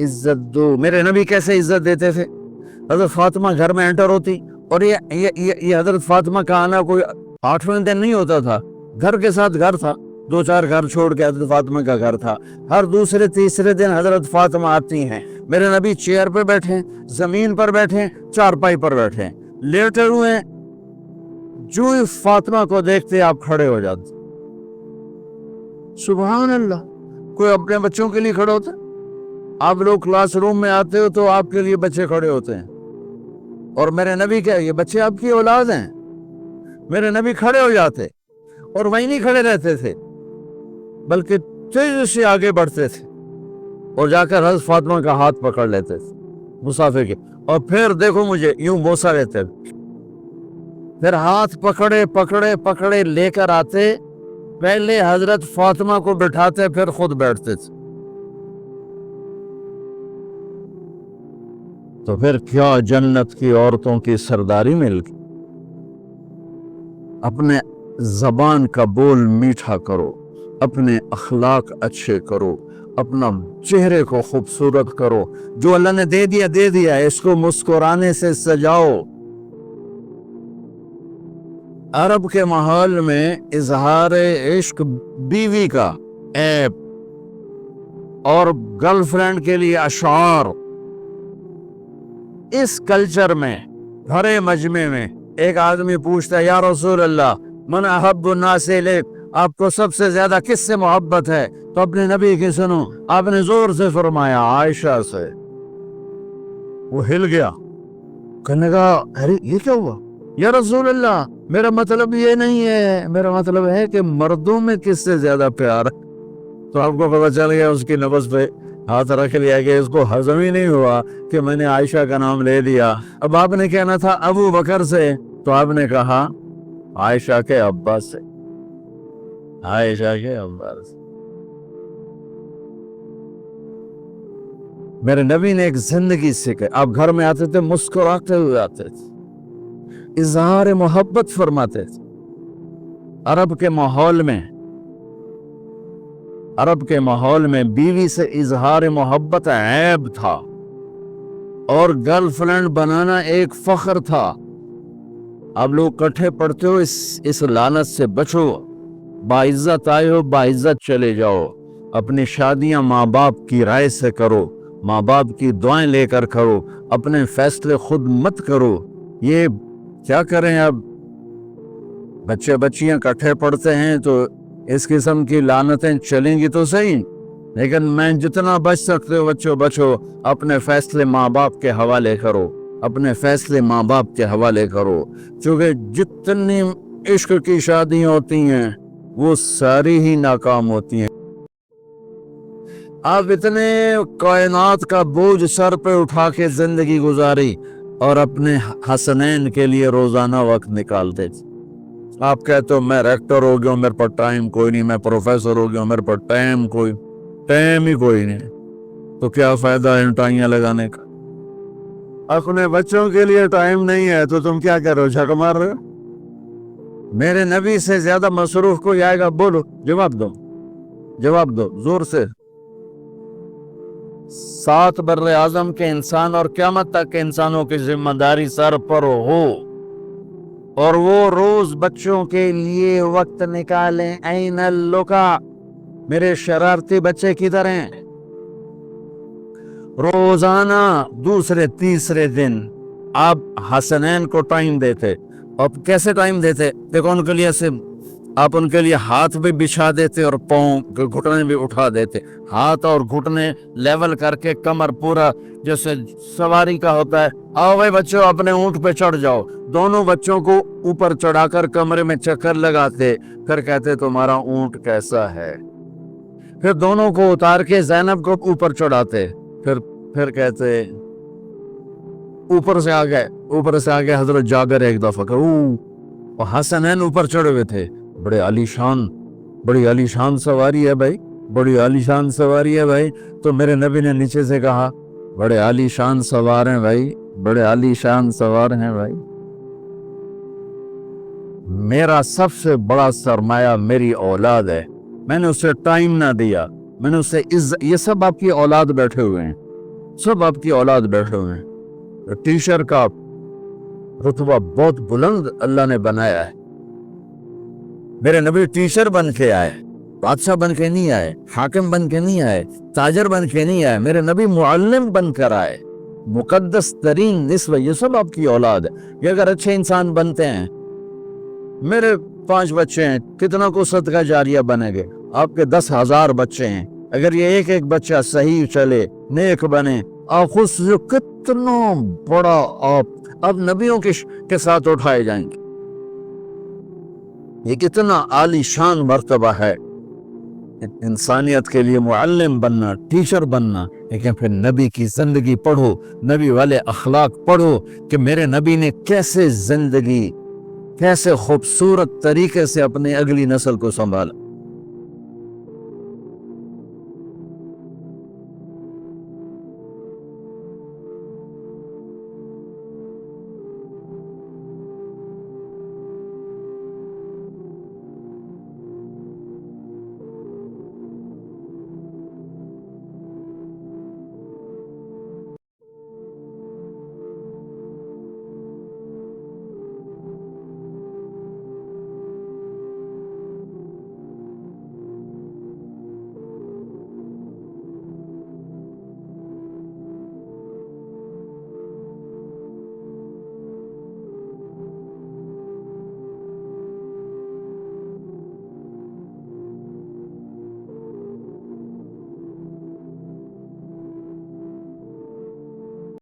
عزت دو. میرے نبی کیسے عزت دیتے تھے؟ حضرت فاطمہ گھر میں انٹر ہوتی اور یہ حضرت فاطمہ کا آنا کوئی 8ویں دن نہیں ہوتا تھا. گھر کے ساتھ گھر تھا, 2-4 گھر چھوڑ کے حضرت فاطمہ کا گھر تھا. ہر دوسرے تیسرے دن حضرت فاطمہ آتی ہیں. میرے نبی چیئر پہ بیٹھے, زمین پر بیٹھے, چارپائی پر بیٹھے, لیٹے ہوئے, جو ہی فاطمہ کو دیکھتے آپ کھڑے ہو جاتے. سبحان اللہ. کوئی اپنے بچوں کے لیے کھڑے ہوتا ہے؟ آپ لوگ کلاس روم میں آتے ہو تو آپ کے لیے بچے کھڑے ہوتے ہیں, اور میرے نبی کیا یہ بچے آپ کی اولاد ہیں؟ میرے نبی کھڑے ہو جاتے اور وہیں نہیں کھڑے رہتے تھے بلکہ تیزی سے آگے بڑھتے تھے اور جا کر حضرت فاطمہ کا ہاتھ پکڑ لیتے تھے مسافر کے, اور پھر دیکھو مجھے یوں بوسا لیتے, پھر ہاتھ پکڑے پکڑے پکڑے لے کر آتے, پہلے حضرت فاطمہ کو بٹھاتے پھر خود بیٹھتے تھے. تو پھر کیا جنت کی عورتوں کی سرداری مل گئی. اپنے زبان کا بول میٹھا کرو, اپنے اخلاق اچھے کرو, اپنا چہرے کو خوبصورت کرو. جو اللہ نے دے دیا, اس کو مسکرانے سے سجاؤ. عرب کے ماحول میں اظہار عشق بیوی کا عیب اور گرل فرینڈ کے لیے اشعار. اس کلچر میں بھرے مجمع میں ایک آدمی پوچھتا ہے, یا رسول اللہ من احب الناس الیک, آپ کو سب سے زیادہ کس سے محبت ہے؟ تو اپنے نبی کی سنو. آپ نے زور سے فرمایا عائشہ سے. وہ ہل گیا, کہنے لگا ارے یہ کیا ہوا یا رسول اللہ, میرا مطلب یہ نہیں ہے, میرا مطلب ہے کہ مردوں میں کس سے زیادہ پیار. تو آپ کو پتہ چل گیا اس کی نبض پہ ہاتھ رکھ لیا کہ اس کو ہضم ہی نہیں ہوا کہ میں نے عائشہ کا نام لے لیا. اب آپ نے کہنا تھا ابو بکر سے, تو آپ نے کہا عائشہ کے ابا سے, عائشہ کے ابا سے. میرے نبی نے ایک زندگی سکھائی. آپ گھر میں آتے تھے مسکراتے ہوئے آتے تھے, اظہار محبت فرماتے تھے. عرب کے ماحول میں بیوی سے اظہار محبت عیب تھا اور گرل فرینڈ بنانا ایک فخر تھا. آپ لوگ کٹھے پڑھتے ہو, اس لعنت سے بچو. باعزت آئے ہو باعزت چلے جاؤ. اپنی شادیاں ماں باپ کی رائے سے کرو, ماں باپ کی دعائیں لے کر کرو, اپنے فیصلے خود مت کرو. یہ کیا کریں, اب بچے بچیاں کٹھے پڑھتے ہیں تو اس قسم کی لعنتیں چلیں گی تو صحیح, لیکن میں جتنا بچ سکتے ہو بچو. اپنے فیصلے ماں باپ کے حوالے کرو, اپنے فیصلے ماں باپ کے حوالے کرو. چونکہ جتنی عشق کی شادیاں ہوتی ہیں وہ ساری ہی ناکام ہوتی ہیں. آپ اتنے کائنات کا بوجھ سر پہ اٹھا کے زندگی گزاری اور اپنے حسنین کے لیے روزانہ وقت نکالتے تھے. آپ کہتے ہو میں ریکٹر ہو گیا ہوں, میرے پر ٹائم کوئی نہیں, میں پروفیسر ہو گیا ہوں, میرے پر ٹائم ہی کوئی نہیں. تو کیا فائدہ ہے ٹائیاں لگانے کا؟ اپنے بچوں کے لیے ٹائم نہیں ہے تو تم کیا کر رہے ہو, جھک مار رہے ہو؟ میرے نبی سے زیادہ مصروف کوئی آئے گا, بولو, جواب دو زور سے. 7 بر اعظم کے انسان اور قیامت تک کے انسانوں کی ذمہ داری سر پر ہو, اور وہ روز بچوں کے لیے وقت نکالیں. این اللقا, میرے شرارتی بچے کدھر ہیں؟ روزانہ دوسرے تیسرے دن آپ حسنین کو ٹائم دیتے. اب کیسے ٹائم دیتے؟ دیکھو, ان کے لیے آپ ان کے لیے ہاتھ بھی بچھا دیتے اور پاؤں گھٹنے بھی اٹھا دیتے. ہاتھ اور گھٹنے لیول کر کے, کمر پورا جیسے سواری کا ہوتا ہے. آؤ بھائی بچوں اپنے اونٹ پہ چڑھ جاؤ. دونوں بچوں کو اوپر چڑھا کر کمرے میں چکر لگاتے, پھر کہتے تمہارا اونٹ کیسا ہے. پھر دونوں کو اتار کے زینب کو اوپر چڑھاتے, پھر کہتے اوپر سے آ گئے حضرت جابر ایک دفعہ اور حسنین اوپر چڑھے ہوئے تھے. بڑی عالی شان سواری ہے بھائی, بڑی عالی شان سواری ہے بھائی. تو میرے نبی نے نیچے سے کہا بڑے عالی شان سوار ہیں بھائی, بڑے عالی شان سوار ہیں بھائی. میرا سب سے بڑا سرمایہ میری اولاد ہے. میں نے اسے ٹائم نہ دیا, میں نے اسے یہ سب آپ کی اولاد بیٹھے ہوئے ہیں, سب آپ کی اولاد بیٹھے ہوئے ہیں. ٹیچر کا رتبہ بہت بلند اللہ نے بنایا ہے. میرے نبی ٹیچر بن کے آئے، بادشاہ بن کے نہیں آئے، حاکم بن کے نہیں آئے، تاجر بن کے نہیں آئے. میرے نبی معلم بن کر آئے. مقدس ترین نسب یہ سب آپ کی اولاد ہے. یہ اگر اچھے انسان بنتے ہیں، میرے 5 بچے ہیں، کتنا کو صدقہ جاریہ بنے گے؟ آپ کے 10,000 بچے ہیں، اگر یہ ایک ایک بچہ صحیح چلے، نیک بنے، آپ خود سے کتنا بڑا آپ نبیوں کے ساتھ اٹھائے جائیں گے. یہ کتنا عالی شان مرتبہ ہے انسانیت کے لیے معلم بننا، ٹیچر بننا. لیکن پھر نبی کی زندگی پڑھو، نبی والے اخلاق پڑھو کہ میرے نبی نے کیسے زندگی، کیسے خوبصورت طریقے سے اپنی اگلی نسل کو سنبھالا.